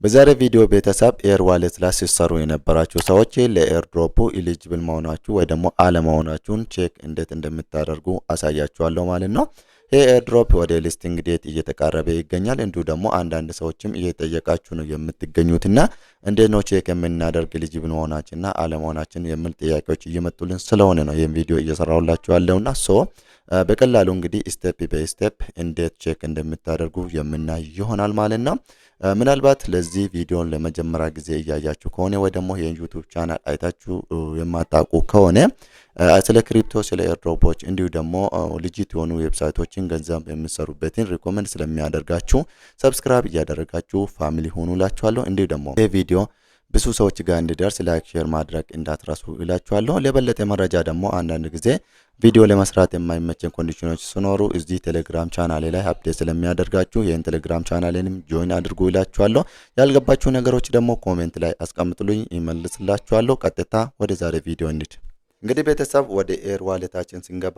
በዛሬ ቪዲዮ ቤተሰብ ኤር ዋሌት ላይ ሲሰሩ የነበራችሁ ሰዎች ለኤር ድሮፑ ኢሊጂብል መሆናችሁ ወይ ደግሞ አለመሆናችሁን ቼክ እንዴት እንደምታደርጉ አሳያችኋለሁ ማለት ነው። ይሄ ኤር ድሮፕ ወደ ሊስቲንግ ዴት እየተቃረበ ይገኛል። እንዲሁ ደግሞ አንዳንድ ሰዎችም እየጠየቃችሁ ነው የምትገኙትና እንዴት ነው ቼክ የምናደርግ ኢሊጂብል መሆናችንና አለመሆናችን የሚል ጥያቄዎች እየመጡልን ስለሆነ ነው ይሄን ቪዲዮ እየሰራሁላችሁ ያለውና በቀላሉ እንግዲህ ስቴፕ ባይ ስቴፕ እንዴት ቼክ እንደምታደርጉ የምናይ ይሆናል ማለት ነው። ምናልባት ለዚህ ቪዲዮን ለመጀመሪያ ጊዜ እያያችሁ ከሆነ ወይ ደግሞ የዩቲዩብ ቻናል አይታችሁ የማታውቁ ከሆነ ስለ ክሪፕቶ ስለ ኤርድሮፖች እንዲሁ ደግሞ ሊጂት የሆኑ ዌብሳይቶችን ገንዘብ የምትሰሩበትን ሪኮመንድ ስለሚያደርጋችሁ ሰብስክራይብ እያደረጋችሁ ፋሚሊ ሆኑላችኋለሁ። እንዲሁ ደግሞ ይህ ቪዲዮ ብዙ ሰዎች ጋር እንዲደርስ ላይክ ሼር ማድረግ እንዳትረሱ እላችኋለሁ። ለበለጠ መረጃ ደግሞ አንዳንድ ጊዜ ቪዲዮ ለመስራት የማይመቸን ኮንዲሽኖች ሲኖሩ እዚህ ቴሌግራም ቻናሌ ላይ አፕዴት ስለሚያደርጋችሁ ይህን ቴሌግራም ቻናሌንም ጆይን አድርጉ እላችኋለሁ። ያልገባችሁ ነገሮች ደግሞ ኮሜንት ላይ አስቀምጡልኝ ይመልስላችኋለሁ። ቀጥታ ወደ ዛሬ ቪዲዮ እንሂድ። እንግዲህ ቤተሰብ ወደ ኤር ዋሌታችን ስንገባ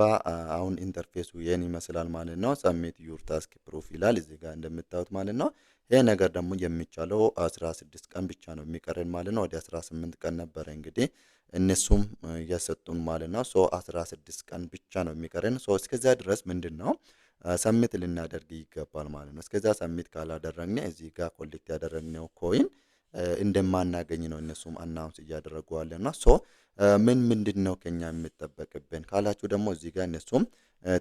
አሁን ኢንተርፌሱ ይህን ይመስላል ማለት ነው። ሰብሚት ዩር ታስክ ፕሩፍ ይላል እዚህ ጋር እንደምታዩት ማለት ነው። ይሄ ነገር ደግሞ የሚቻለው 16 ቀን ብቻ ነው የሚቀረን ማለት ነው። ወደ 18 ቀን ነበረ እንግዲህ እነሱም እያሰጡን ማለት ነው። 16 ቀን ብቻ ነው የሚቀረን። እስከዛ ድረስ ምንድነው ሰሚት ልናደርግ ይገባል ማለት ነው። እስከዛ ሰሚት ካላደረግን እዚህ ጋር ኮሌክት ያደረግነው ኮይን እንደማናገኝ ነው እነሱም አናውንስ እያደረጉ አለና ምንድነው ከኛ የሚጠበቅብን ካላችሁ ደግሞ እዚህ ጋር እነሱም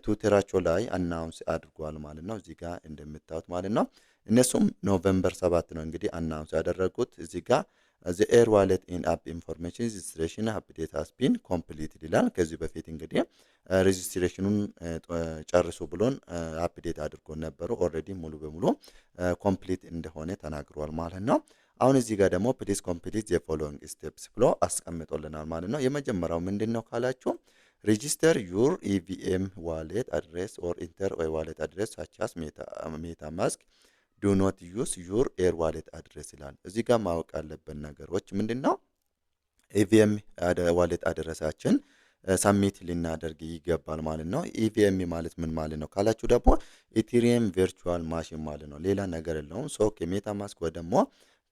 ትዊተራቸው ላይ አናውንስ አድርጓል ማለት ነው። እዚህ ጋር እንደምታዩት ማለት ነው። እነሱም ኖቬምበር 7 ነው እንግዲህ አናውንስ ያደረጉት። እዚህ ጋር the air wallet in app information registration update has been completed ይላል። ከዚህ በፊት እንግዲህ ሬጂስትሬሽኑን ጨርሱ ብሎን አፕዴት አድርጎ ነበሩ። ኦሬዲ ሙሉ በሙሉ ኮምፕሊት እንደሆነ ተናግሯል ማለት ነው። አሁን እዚህ ጋር ደግሞ ፕሊዝ ኮምፕሊት the following steps ብሎ አስቀምጦልናል ማለት ነው። የመጀመሪያው ምንድነው ካላችሁ register your EVM wallet address or enter a wallet address such as MetaMask do not use your air wallet address ይላል። እዚህ ጋር ማወቅ ያለብን ነገሮች ምንድነው EVM ዋሌት አድረሳችን ሰሚት ልናደርግ ይገባል ማለት ነው። EVM ማለት ምን ማለት ነው ካላችሁ ደግሞ ኢቴሪየም ቨርቹዋል ማሽን ማለት ነው። ሌላ ነገር የለውም። ከሜታማስክ ወይ ደግሞ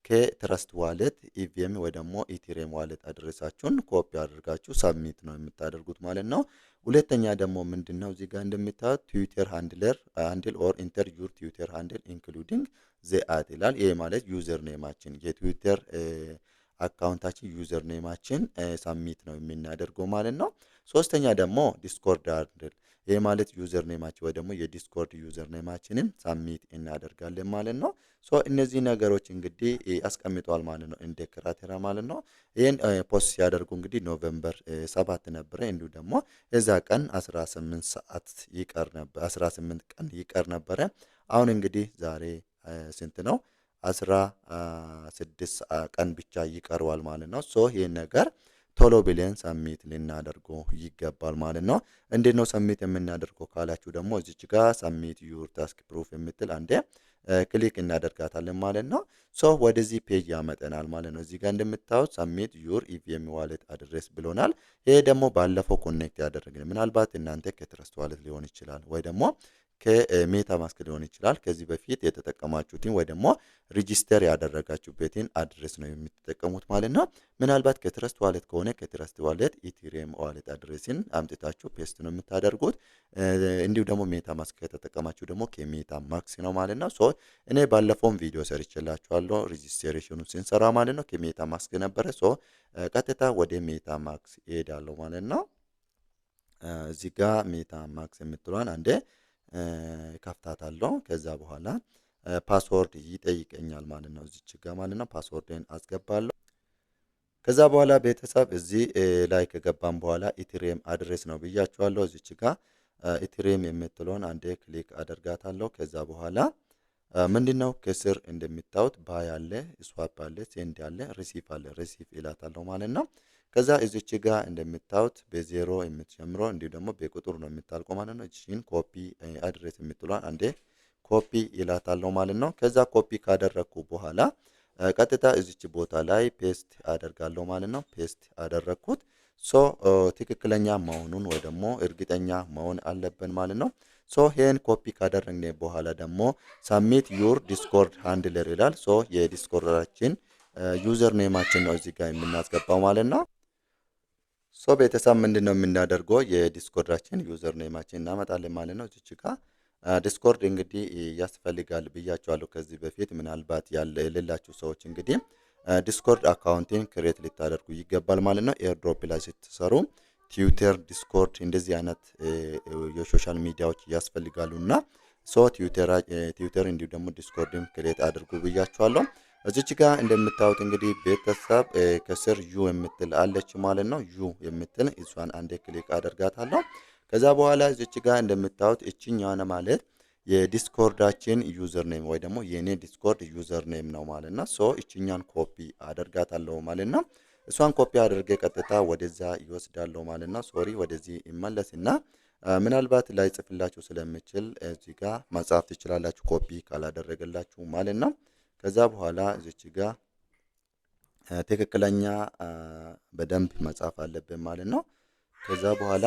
ከትረስት ዋሌት ኢቪኤም ወይ ደግሞ ኢቴሪየም ዋሌት አድሬሳችሁን ኮፒ አድርጋችሁ ሰብሚት ነው የምታደርጉት ማለት ነው። ሁለተኛ ደግሞ ምንድነው እዚህ ጋር እንደምታዩት ትዊተር ሃንድል ኦር ኢንተር ዩር ትዊተር ሃንድል ኢንክሉዲንግ ዘ አት ይላል። ይሄ ማለት ዩዘር ኔማችን የትዊተር አካውንታችን ዩዘር ኔማችን ሰብሚት ነው የምናደርገው ማለት ነው። ሶስተኛ ደግሞ ዲስኮርድ ሃንድል ይሄ ማለት ዩዘር ኔማችን ወይ ደግሞ የዲስኮርድ ዩዘር ኔማችንን ሰብሚት እናደርጋለን ማለት ነው። እነዚህ ነገሮች እንግዲህ አስቀምጧል ማለት ነው እንደ ክራይቴሪያ ማለት ነው። ይሄን ፖስት ሲያደርጉ እንግዲህ ኖቬምበር 7 ነበረ። እንዲሁ ደግሞ እዛ ቀን 18 ሰዓት ይቀር ነበር 18 ቀን ይቀር ነበረ። አሁን እንግዲህ ዛሬ ስንት ነው 16 ቀን ብቻ ይቀርዋል ማለት ነው። ይሄን ነገር ቶሎ ብለን ሰሚት ልናደርገው ይገባል ማለት ነው። እንዴት ነው ሰሚት የምናደርገው ካላችሁ ደግሞ እዚች ጋር ሰሚት ዩር ታስክ ፕሩፍ የምትል አንዴ ክሊክ እናደርጋታለን ማለት ነው። ወደዚህ ፔጅ ያመጣናል ማለት ነው። እዚህ ጋር እንደምታዩት ሰሚት ዩር ኢቪኤም ዋሌት አድሬስ ብሎናል። ይሄ ደግሞ ባለፈው ኮኔክት ያደረግን ምናልባት እናንተ ከትረስት ዋሌት ሊሆን ይችላል ወይ ደግሞ ከሜታ ማስክ ሊሆን ይችላል። ከዚህ በፊት የተጠቀማችሁትን ወይ ደግሞ ሬጂስተር ያደረጋችሁበትን አድሬስ ነው የምትጠቀሙት ማለት ነው። ምናልባት ከትረስት ዋሌት ከሆነ ከትረስት ዋሌት ኢቴሪየም ዋሌት አድሬስን አምጥታችሁ ፔስት ነው የምታደርጉት። እንዲሁ ደግሞ ሜታ ማስክ ከተጠቀማችሁ ደግሞ ከሜታ ማክስ ነው ማለት ነው። እኔ ባለፈውም ቪዲዮ ሰርቼላችኋለሁ ሬጂስትሬሽኑን ስንሰራ ማለት ነው። ከሜታ ማስክ ነበረ። ቀጥታ ወደ ሜታ ማክስ እሄዳለሁ ማለት ነው። እዚህ ጋር ሜታ ማክስ የምትሏን አንዴ ከፍታታለሁ። ከዛ በኋላ ፓስወርድ ይጠይቀኛል ማለት ነው። እዚች ጋር ማለት ነው ፓስወርድን አስገባለሁ። ከዛ በኋላ ቤተሰብ እዚህ ላይ ከገባን በኋላ ኢቴሪየም አድሬስ ነው ብያችኋለሁ። እዚች ጋር ኢቴሪየም የምትለውን አንዴ ክሊክ አደርጋታለሁ። ከዛ በኋላ ምንድነው ከስር እንደምታዩት ባይ አለ፣ ስዋፕ አለ፣ ሴንድ አለ፣ ሪሲቭ አለ። ሪሲቭ ይላታለሁ ማለት ነው። ከዛ እዚች ጋር እንደምታዩት በዜሮ የምትጀምረው እንዲሁ ደግሞ በቁጥር ነው የምታልቀው ማለት ነው። እቺን ኮፒ አድሬስ የምትሏን አንዴ ኮፒ ይላታለሁ ማለት ነው። ከዛ ኮፒ ካደረኩ በኋላ ቀጥታ እዚች ቦታ ላይ ፔስት አደርጋለሁ ማለት ነው። ፔስት አደረኩት። ትክክለኛ መሆኑን ወይ ደግሞ እርግጠኛ መሆን አለብን ማለት ነው። ሶ ይሄን ኮፒ ካደረግን በኋላ ደግሞ ሳሚት ዩር ዲስኮርድ ሃንድለር ይላል። ሶ የዲስኮርዳችን ዩዘር ኔማችን ነው እዚህ ጋር የምናስገባው ማለት ነው። ሶ ቤተሰብ ምንድነው የምናደርገው የዲስኮርዳችን ዩዘር ኔማችን እናመጣለን ማለት ነው። እዚህ ጋር ዲስኮርድ እንግዲህ ያስፈልጋል ብያቸዋለሁ ከዚህ በፊት። ምናልባት የሌላችሁ ሰዎች እንግዲህ ዲስኮርድ አካውንቲን ክሬት ልታደርጉ ይገባል ማለት ነው። ኤርድሮፕ ላይ ስትሰሩ ትዊተር፣ ዲስኮርድ እንደዚህ አይነት የሶሻል ሚዲያዎች ያስፈልጋሉና ሶ ትዊተር እንዲሁ ደግሞ ዲስኮርድም ክሬት አድርጉ ብያቸዋለሁ። እዚች ጋር እንደምታዩት እንግዲህ ቤተሰብ ከስር ዩ የምትል አለች ማለት ነው። ዩ የምትል እሷን አንዴ ክሊክ አደርጋታለሁ። ከዛ በኋላ እዚች ጋር እንደምታዩት እችኛዋ ማለት የዲስኮርዳችን ዩዘር ኔም ወይ ደግሞ የኔ ዲስኮርድ ዩዘር ኔም ነው ማለት ነው። ሶ እችኛን ኮፒ አደርጋታለሁ ማለት ነው። እሷን ኮፒ አድርጌ ቀጥታ ወደዛ ይወስዳለሁ ማለት ነው። ሶሪ ወደዚህ ይመለስና ምናልባት ላይ ጽፍላችሁ ስለምችል እዚህ ጋር መጻፍ ትችላላችሁ ኮፒ ካላደረገላችሁ ማለት ነው። ከዛ በኋላ እዚች ጋር ትክክለኛ በደንብ መጻፍ አለብን ማለት ነው። ከዛ በኋላ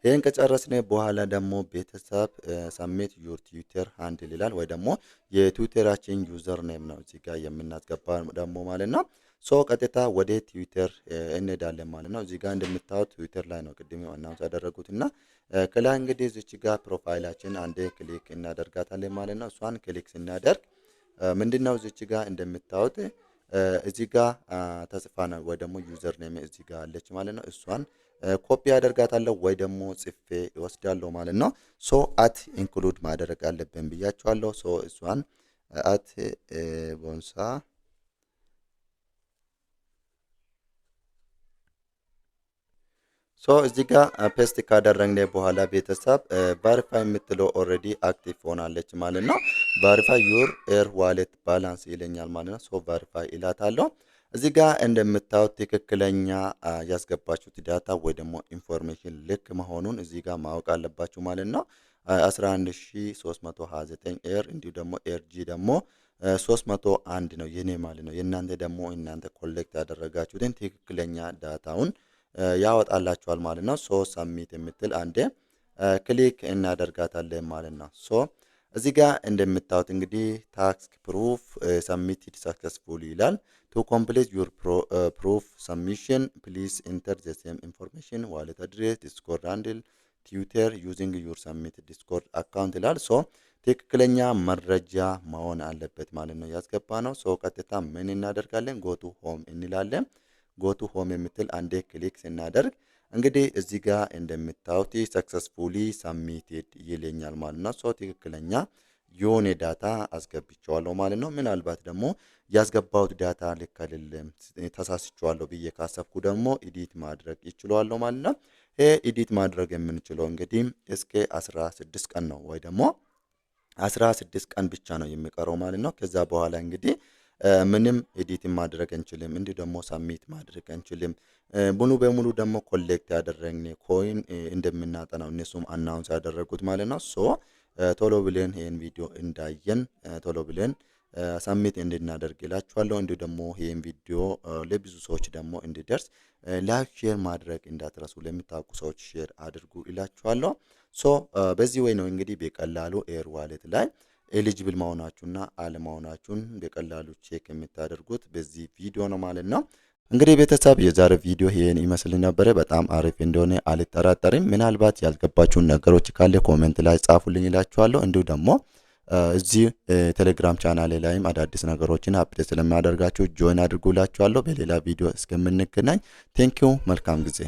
ይሄን ከጨረስን በኋላ ደግሞ ቤተሰብ ሳሚት ዩር ትዊተር ሃንድል ይላል ወይ ደግሞ የትዊተራችን ዩዘር ኔም ነው እዚህ ጋር የምናስገባ ደግሞ ማለት ነው። ሶ ቀጥታ ወደ ትዊተር እንሄዳለን ማለት ነው። እዚህ ጋር እንደምታዩት ትዊተር ላይ ነው ቅድም አናውንስ ያደረጉትና ከላይ እንግዲህ እዚች ጋር ፕሮፋይላችን አንዴ ክሊክ እናደርጋታለን ማለት ነው። እሷን ክሊክ ስናደርግ ምንድነው እዚች ጋር እንደምታዩት እዚህ ጋር ተጽፋ ነው ወይ ደግሞ ዩዘር ኔም እዚህ ጋር አለች ማለት ነው። እሷን ኮፒ አደርጋታለሁ ወይ ደግሞ ጽፌ ይወስዳለሁ ማለት ነው። ሶ አት ኢንክሉድ ማድረግ አለብን ብያቸዋለሁ። ሶ እሷን አት ቦንሳ ሶ እዚህ ጋር ፔስት ካደረግን በኋላ ቤተሰብ ቫሪፋይ የምትለው ኦልሬዲ አክቲቭ ሆናለች ማለት ነው። ቫሪፋይ ዩር ኤር ዋሌት ባላንስ ይለኛል ማለት ነው። ሶ ቫሪፋይ ይላታለሁ። እዚህ ጋር እንደምታዩት ትክክለኛ ያስገባችሁት ዳታ ወይ ደግሞ ኢንፎርሜሽን ልክ መሆኑን እዚህ ጋር ማወቅ አለባችሁ ማለት ነው። 11329 ኤር እንዲሁ ደግሞ ኤርጂ ደግሞ 301 ነው የኔ ማለት ነው። የእናንተ ደግሞ እናንተ ኮሌክት ያደረጋችሁትን ትክክለኛ ዳታውን ያወጣላችኋል ማለት ነው። ሶ ሳሚት የምትል አንዴ ክሊክ እናደርጋታለን ማለት ነው። ሶ እዚህ ጋር እንደምታዩት እንግዲህ ታስክ ፕሩፍ ሰሚትድ ሰክሰስፉሊ ይላል። ቱ ኮምፕሊት ዩር ፕሩፍ ሰሚሽን ፕሊዝ ኢንተር ዘ ሴም ኢንፎርሜሽን ዋሌት አድሬስ ዲስኮርድ ሃንድል ትዊተር ዩዚንግ ዩር ሰሚትድ ዲስኮርድ አካውንት ይላል። ሶ ትክክለኛ መረጃ መሆን አለበት ማለት ነው ያስገባ ነው። ሶ ቀጥታ ምን እናደርጋለን? ጎቱ ሆም እንላለን። ጎቱ ሆም የምትል አንዴ ክሊክ ስናደርግ እንግዲህ እዚህ ጋር እንደምታዩት ሰክሰስፉሊ ሰሚትድ ይለኛል ማለት ነው። ሶ ትክክለኛ የሆነ ዳታ አስገብቻለሁ ማለት ነው። ምናልባት ደግሞ ያስገባሁት ዳታ ልክ አይደለም ተሳስቻለሁ ብዬ ካሰብኩ ደግሞ ኤዲት ማድረግ ይችላል ማለት ነው። ይሄ ኤዲት ማድረግ የምንችለው እንግዲህ እስከ 16 ቀን ነው ወይ ደግሞ 16 ቀን ብቻ ነው የሚቀረው ማለት ነው። ከዛ በኋላ እንግዲህ ምንም ኤዲት ማድረግ እንችልም፣ እንዲሁ ደግሞ ሳሚት ማድረግ እንችልም። ሙሉ በሙሉ ደግሞ ኮሌክት ያደረግን ኮይን እንደምናጠናው እነሱም አናውንስ ያደረጉት ማለት ነው። ሶ ቶሎ ብለን ይሄን ቪዲዮ እንዳየን ቶሎ ብለን ሳሚት እንድናደርግ ይላችኋለሁ። እንዲሁ ደግሞ ይሄን ቪዲዮ ለብዙ ሰዎች ደግሞ እንዲደርስ ላይክ ሼር ማድረግ እንዳትረሱ፣ ለምታውቁ ሰዎች ሼር አድርጉ ይላችኋለሁ። ሶ በዚህ ወይ ነው እንግዲህ በቀላሉ ኤር ዋሌት ላይ ኤሊጂብል መሆናችሁና አለመሆናችሁን በቀላሉ ቼክ የምታደርጉት በዚህ ቪዲዮ ነው ማለት ነው። እንግዲህ ቤተሰብ የዛሬ ቪዲዮ ይሄን ይመስል ነበር። በጣም አሪፍ እንደሆነ አልጠራጠርም። ምናልባት ያልገባችሁን ነገሮች ካለ ኮሜንት ላይ ጻፉልኝ ይላችኋለሁ። እንዲሁ ደግሞ እዚህ ቴሌግራም ቻናሌ ላይም አዳዲስ ነገሮችን አፕዴት ስለማደርጋችሁ ጆይን አድርጉላችኋለሁ። በሌላ ቪዲዮ እስከምንገናኝ ቴንኪው፣ መልካም ጊዜ።